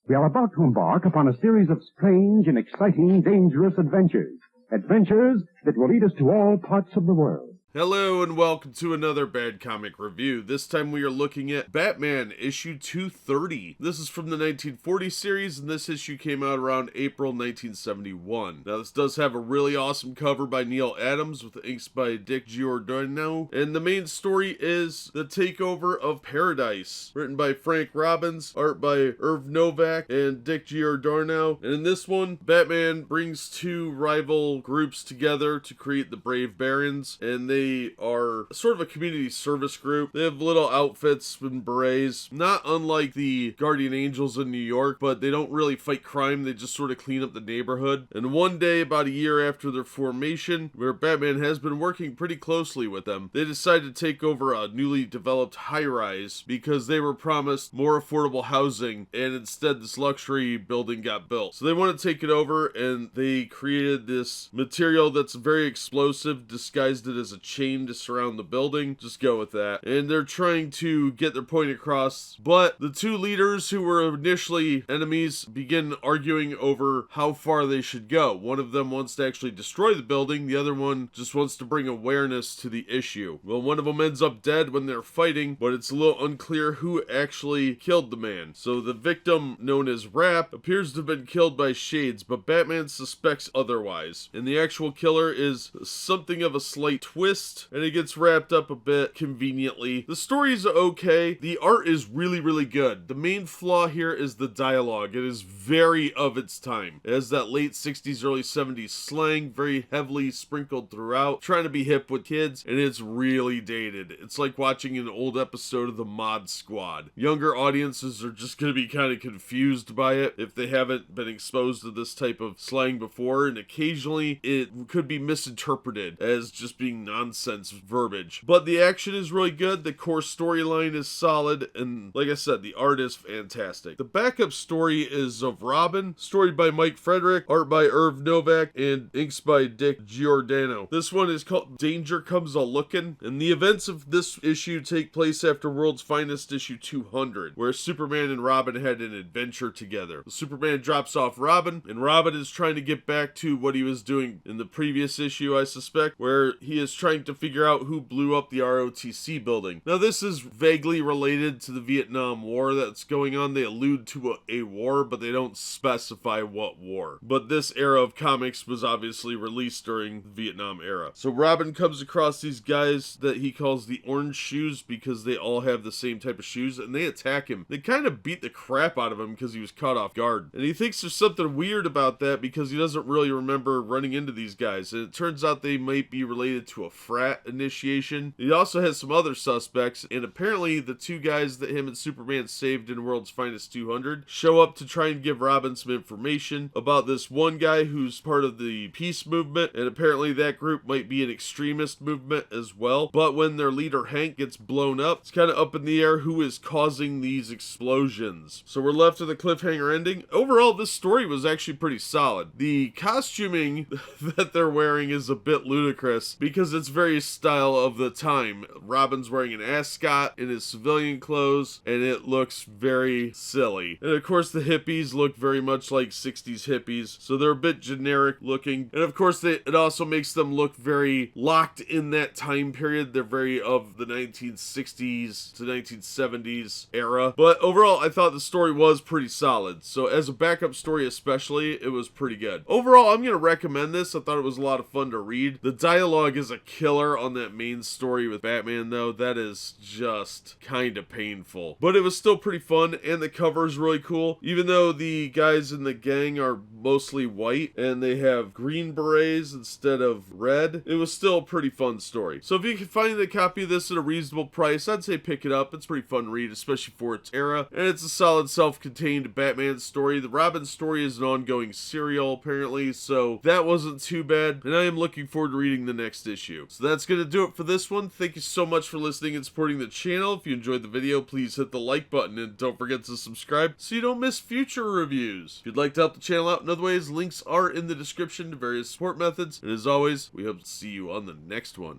We are about to embark upon a series of strange and exciting, dangerous adventures. Adventures that will lead us to all parts of the world. Hello and welcome to another Bad Comic Review. This time we are looking at Batman issue 230. This is from the 1940 series and this issue came out around April 1971. Now this does have a really awesome cover by Neal Adams with inks by Dick Giordano. And the main story is the takeover of Paradise, written by Frank Robbins, art by Irv Novick and Dick Giordano. And in this one, Batman brings two rival groups together to create the Brave Barons, and they are sort of a community service group. They have little outfits and berets, not unlike the Guardian Angels in New York, but they don't really fight crime. They just sort of clean up the neighborhood. And one day, about a year after their formation, where Batman has been working pretty closely with them, they decide to take over a newly developed high-rise because they were promised more affordable housing, and instead this luxury building got built. So they want to take it over, and they created this material that's very explosive, disguised it as a chain to surround the building. Just go with that. And they're trying to get their point across, but the two leaders who were initially enemies begin arguing over how far they should go. One of them wants to actually destroy the building, the other one just wants to bring awareness to the issue. Well, one of them ends up dead when they're fighting, but it's a little unclear who actually killed the man. So the victim, known as Rap, appears to have been killed by Shades, but Batman suspects otherwise. And the actual killer is something of a slight twist, and it gets wrapped up a bit conveniently. The story is okay. The art is really, really good. The main flaw here is the dialogue. It is very of its time. It has that late 60s, early 70s slang, very heavily sprinkled throughout, trying to be hip with kids, and it's really dated. It's like watching an old episode of the Mod Squad. Younger audiences are just going to be kind of confused by it if they haven't been exposed to this type of slang before, and occasionally it could be misinterpreted as just being nonsense verbiage. But the action is really good, the core storyline is solid, and like I said, the art is fantastic. The backup story is of Robin, storied by Mike Friedrich, art by Irv Novick, and inks by Dick Giordano. This one is called Danger Comes A-Lookin', and the events of this issue take place after World's Finest issue 200, where Superman and Robin had an adventure together. Superman drops off Robin, and Robin is trying to get back to what he was doing in the previous issue, I suspect, where he is trying to figure out who blew up the ROTC building. Now this is vaguely related to the Vietnam War that's going on. They allude to a war, but they don't specify what war. But this era of comics was obviously released during the Vietnam era. So Robin comes across these guys that he calls the Orange Shoes because they all have the same type of shoes, and they attack him. They kind of beat the crap out of him because he was caught off guard. And he thinks there's something weird about that because he doesn't really remember running into these guys. And it turns out they might be related to a frat initiation. He also has some other suspects, and apparently the two guys that him and Superman saved in World's Finest 200 show up to try and give Robin some information about this one guy who's part of the peace movement, and apparently that group might be an extremist movement as well. But when their leader Hank gets blown up, it's kind of up in the air who is causing these explosions. So we're left with a cliffhanger ending. Overall, this story was actually pretty solid. The costuming that they're wearing is a bit ludicrous because it's very style of the time. Robin's wearing an ascot in his civilian clothes, and it looks very silly. And of course the hippies look very much like 60s hippies, so they're a bit generic looking. And of course it also makes them look very locked in that time period. They're very of the 1960s to 1970s era. But overall, I thought the story was pretty solid. So as a backup story especially, it was pretty good. Overall, I'm going to recommend this. I thought it was a lot of fun to read. The dialogue is a killer on that main story with Batman, though. That is just kind of painful. But it was still pretty fun, and the cover is really cool. Even though the guys in the gang are mostly white, and they have green berets instead of red, it was still a pretty fun story. So if you can find a copy of this at a reasonable price, I'd say pick it up. It's a pretty fun read, especially for its era. And it's a solid self-contained Batman story. The Robin story is an ongoing serial, apparently, so that wasn't too bad. And I am looking forward to reading the next issue. So that's going to do it for this one. Thank you so much for listening and supporting the channel. If you enjoyed the video, please hit the like button and don't forget to subscribe so you don't miss future reviews. If you'd like to help the channel out in other ways, links are in the description to various support methods. And as always, we hope to see you on the next one.